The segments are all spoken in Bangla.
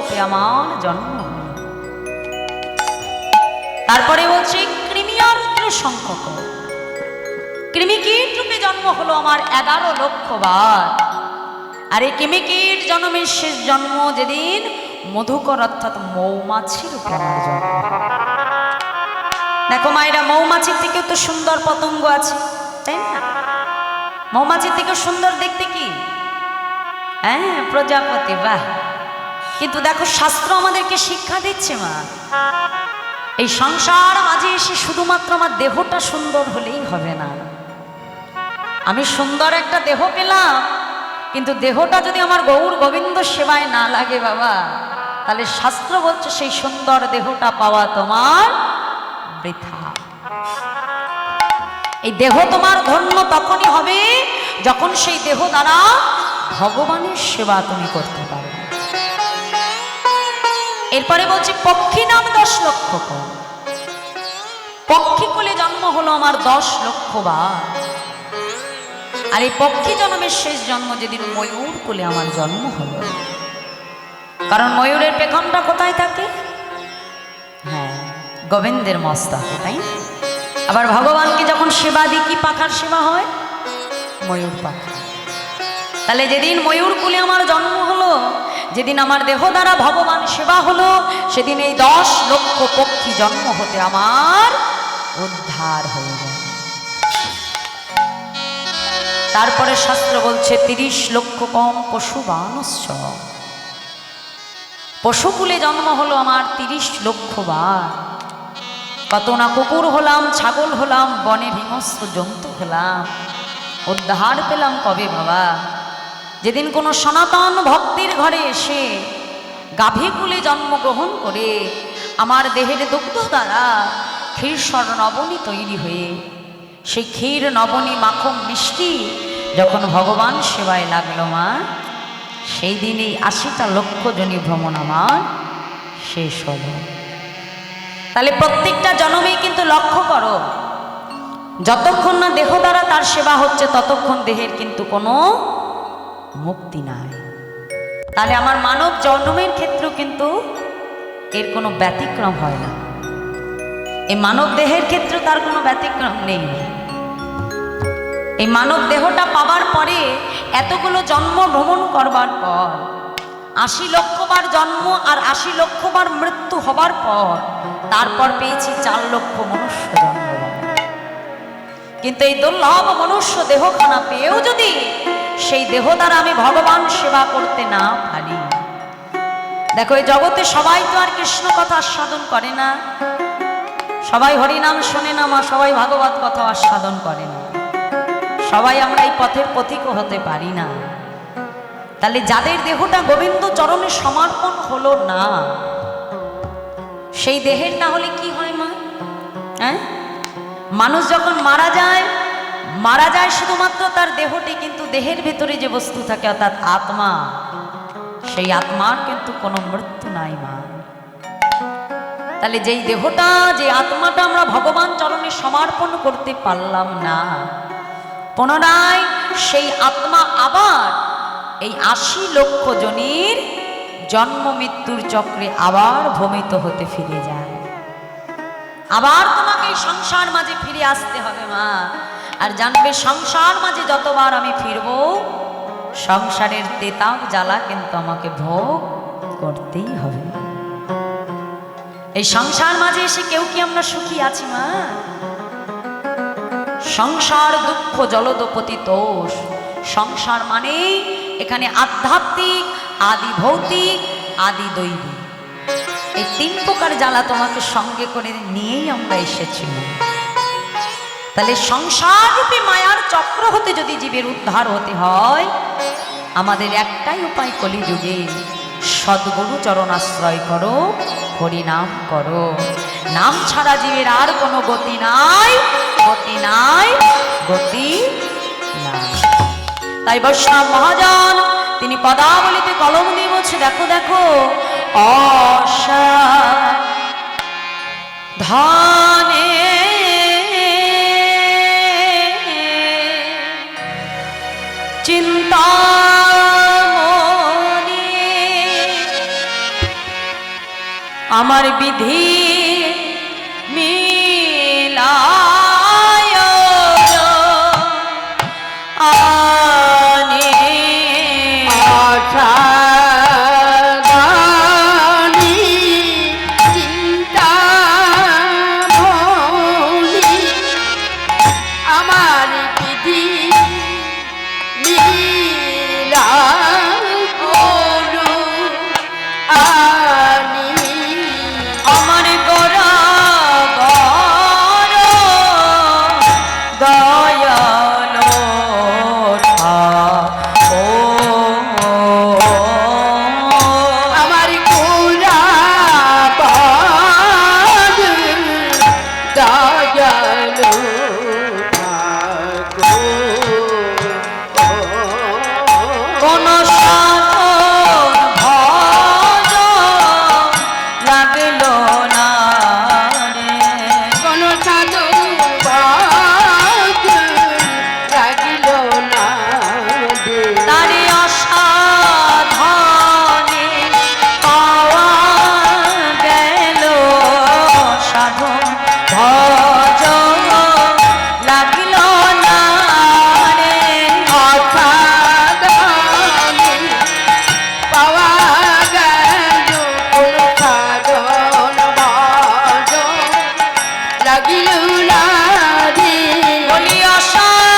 হতে আমার জন্ম। তারপরে বলছে কৃমিয়ান্ত্র সংখ্যক, কৃমিকীট রূপে জন্ম হলো আমার 11 লক্ষ বার। আর এই কৃমিকীট জন্মের শেষ জন্ম যেদিন মধুকর অর্থাৎ মৌমাছি রূপে আমার জন্ম। দেখো মায়েরা, মৌমাছির থেকেও তো সুন্দর পতঙ্গ আছে, তাই না? মৌমাছির থেকেও সুন্দর দেখতে কি? হ্যাঁ, প্রজাপতি। বাহ! কিন্তু দেখো শাস্ত্র আমাদেরকে শিক্ষা দিচ্ছে মা, এই সংসার মাঝে এসে শুধুমাত্র আমার দেহটা সুন্দর হলেই হবে না। আমি সুন্দর একটা দেহ পেলাম, কিন্তু দেহটা যদি আমার গৌর গোবিন্দ সেবায় না লাগে বাবা, তাহলে শাস্ত্র বলছে সেই সুন্দর দেহটা পাওয়া তোমার বৃথা। এই দেহ তোমার ধন্য তখনই হবে যখন সেই দেহ দ্বারা ভগবানের সেবা তুমি করতে পারো। এরপরে বলছি পক্ষী নাম 10 লক্ষ কর। পক্ষী কুলে জন্ম হলো আমার 10 লক্ষ বার। আর এই পক্ষী জন্মের শেষ জন্ম যেদিন ময়ূর কুলে আমার জন্ম হলো। কারণ ময়ূরের পেখমটা কোথায় থাকে? হ্যাঁ, গোবিন্দের মস্তকে, তাই? আবার ভগবানকে যখন সেবা দিই কি পাখার সেবা হয়? ময়ূর পাখা। তাহলে যেদিন ময়ূর কুলে আমার জন্ম হলো, যেদিন আমার দেহ দ্বারা ভগবান সেবা হলো, সেদিন এই 10 লক্ষ পক্ষী জন্ম হতে আমার উদ্ধার হয়ে যায়। তারপরে শাস্ত্র বলছে 30 লক্ষ কম পশু বানস্য। পশুকুলে জন্ম হলো আমার 30 লক্ষ বার। কত না কুকুর হলাম, ছাগল হলাম, বনের হিংস্র জন্তু হলাম, উদ্ধার পেলাম কবে বাবা? যেদিন কোনো সনাতন ভক্তির ঘরে এসে গাভীকুলে জন্মগ্রহণ করে আমার দেহের দুগ্ধ দ্বারা ক্ষীরসর নবনী তৈরি হয়ে সেই ক্ষীর নবনী মাখন মিষ্টি যখন ভগবান সেবায় লাগলো মা, সেই দিনেই 80টা লক্ষ জনী ভ্রমণ আমার শেষ হলো। তাহলে প্রত্যেকটা জন্মেই কিন্তু লক্ষ্য করো, যতক্ষণ না দেহ দ্বারা তার সেবা হচ্ছে ততক্ষণ দেহের কিন্তু কোনো মুক্তি নাই। তাহলে আমার মানব জন্মের ক্ষেত্রেও কিন্তু এর কোনো ব্যতিক্রম হয় না। এই মানব দেহের ক্ষেত্রে তার কোনো ব্যতিক্রম নেই। এই মানব দেহটা পাবার পরে এতগুলো জন্ম ভ্রমণ করবার পর 80 লক্ষ বার জন্ম আর 80 লক্ষ বার মৃত্যু হবার পর তারপর পেয়েছি 4 লক্ষ মনুষ্য জন্ম। কিন্তু এই দুর্লভ মনুষ্য দেহখানা পেয়েও যদি সেই দেহ দ্বারা আমি ভগবান সেবা করতে না পারি, দেখো এই জগতে সবাই তো আর কৃষ্ণ কথা আস্বাদন করে না, সবাই হরিনাম শোনে না মা, সবাই ভাগবত কথা আস্বাদন করে না, সবাই আমরা এই পথের পথিকও হতে পারি না। তাহলে যাদের দেহটা গোবিন্দ চরণে সমর্পণ হলো না, সেই দেহের না হলে কি হয় মা? হ্যাঁ, মানুষ যখন মারা যায় শুধুমাত্র তার দেহটি, কিন্তু দেহের ভেতরে যে বস্তু থাকে অর্থাৎ আত্মা, সেই আত্মার কিন্তু কোনো মৃত্যু নাই মা। তাহলে যেই দেহটা, যে আত্মাটা আমরা ভগবান চরণে সমর্পণ করতে পারলাম না, পুনরায় সেই আত্মা আবার এই 80 লক্ষ জনের জন্ম মৃত্যুর চক্রে আবার ভ্রমিত হতে ফিরে যায়। আবার তোমাকে এই সংসার মাঝে ফিরে আসতে হবে মা। আর জানবে সংসার মাঝে যতবার আমি ফিরব, সংসারের তেতাব জ্বালা কিন্তু আমাকে ভোগ করতেই হবে। এই সংসার মাঝে এসে কেউ কি আমরা সুখী আছি মা? সংসার দুঃখ জলদপতি তোষ। সংসার মানে এখানে আধ্যাত্মিক, আদি ভৌতিক, আদি দৈবিক, এই 3 প্রকার জ্বালা তোমাকে সঙ্গে করে নিয়েই আমরা এসেছি। তাহলে সংসার রূপী মায়ার চক্র হতে যদি জীবের উদ্ধার হতে হয়, আমাদের একটাই উপায় কলিযুগে, সদ্গুরু চরণ আশ্রয় করো, হরিনাম করো। নাম ছাড়া জীবের আর কোনো গতি নাই, গতি নাই, গতি নাই। তাই বৈষ্ণব মহাজন তিনি পদাবলিতে কলম দিয়ে বলছে, দেখো দেখো অসাধনে চিন্তামণি আমার বিধি মিলায় আনে আশা চিন্তা ভোলি আমার বিধি মিলা আনি আমার গোরা গর দয়ালো ও আমার গোরা বাদ দয়ালো কোন সাধন ভজ লাগলো না রে কোন সাধু বাদ লাগিল না দে তারে অসাধনে পাওয়া গেল সাধন ভজ লাগিল না রে অসাধনে পাওয়া গেল কোন সাধন বাদ লাগিল না দে বলি অসাধনে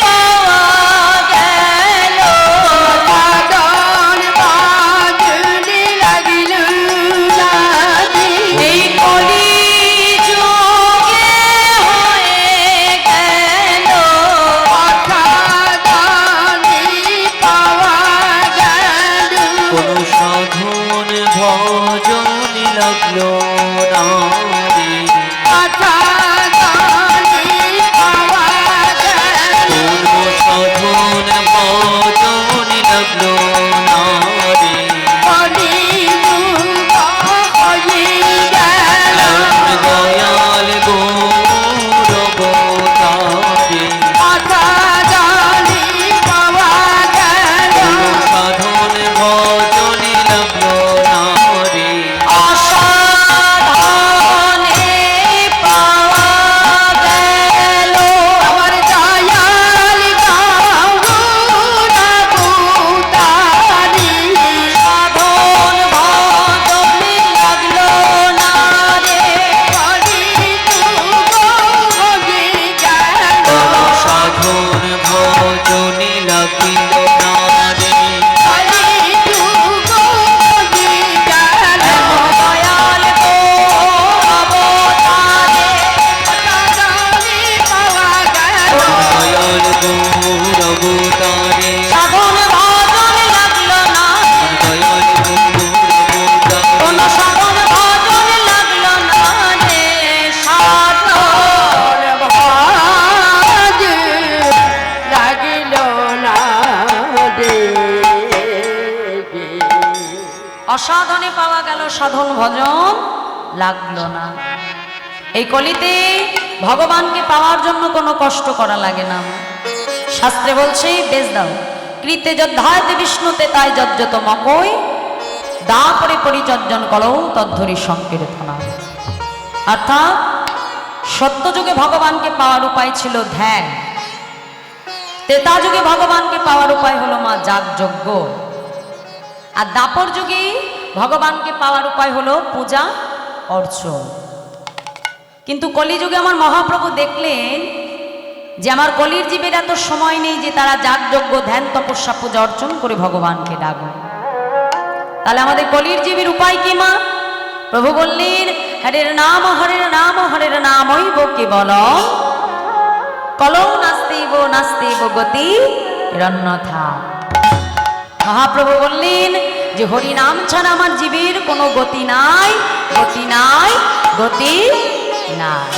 পাওয়া গেল সাধন বাদ লাগিল না দে এই কলি যুগে হয়ে গেল অসাধনে পাওয়া গেল কোন সাধন ভজন লাগলো না রে অসাধনে পাওয়া গেল কোন সাধন ভজন লাগলো না রে কলিযুগ হয়ে গেল দয়াল গৌরবতারে অসাধনে পাওয়া গেল সাধন ভজন লাগলো না রে অসাধনে পাওয়া গেল আমার দয়াল গৌরা ভূতারি সাধন ভজনে লাগলো না রে কলিযুগ হয়ে গেল সাধন ভজন লাগিল না রে কলিযুগ হয়ে গেল দয়াল অবতারে অসাধনে পাওয়া গেল দয়াল গৌরবতারে সাধন ভজন লাগলো না দয়াল কোন গৌরবতারে সাধন ভজন লাগলো না রে সাধন ভাজ লাগিল না দে অসাধনে পাওয়া গেল সাধন ভজন লাগলো না এই কলিতে ভগবানকে পাওয়ার জন্য কোনো কষ্ট করা লাগে না শাস্ত্রে বলছে বেশ দাও কৃতে যদ্ধায়তে বিষ্ণুতে তাই যজ্জত মকই দা করে পরিচর্যন করো তদ্ধরি সংকীর্তনা অর্থাৎ সত্যযুগে ভগবানকে পাওয়ার উপায় ছিল ধ্যান ত্রেতা যুগে ভগবানকে পাওয়ার উপায় হলো মা যাগযজ্ঞ আর দাপর যুগে ভগবানকে পাওয়ার উপায় হলো পূজা অর্চন কিন্তু কলিযুগে আমার মহাপ্রভু দেখলেন যে আমার কলির জীবের এত সময় নেই যে তারা যাগযজ্ঞ ধ্যান তপস্যা পূজা অর্চন করে ভগবানকে ডাকবে তাহলে আমাদের কলির জীবের উপায় কি মা প্রভু বললেন হরের নাম হরের নামইব কেবল কলৌ নাস্তিব গতি রন্যথা মহাপ্রভু বললেন যে হরি নাম ছাড়া আমার জীবের কোনো গতি নাই গতি নাই গতি নাই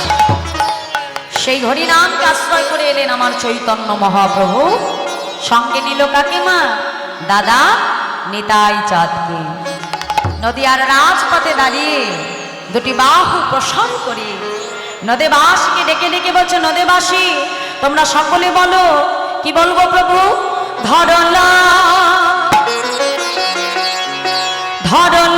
সেই হরি নামকে আশ্রয় করে এলেন আমার চৈতন্য মহাপ্রভু সঙ্গে নিল কাকে মা দাদা নিতাই চাঁদকে নদিয়ার রাজপথে দাঁড়িয়ে দুটি বাহু প্রসার করে নদেবাসীকে ডেকে ডেকে বলছে নদেবাসী তোমরা সকলে বলো কি বলবো প্রভু ধরলা ধরলা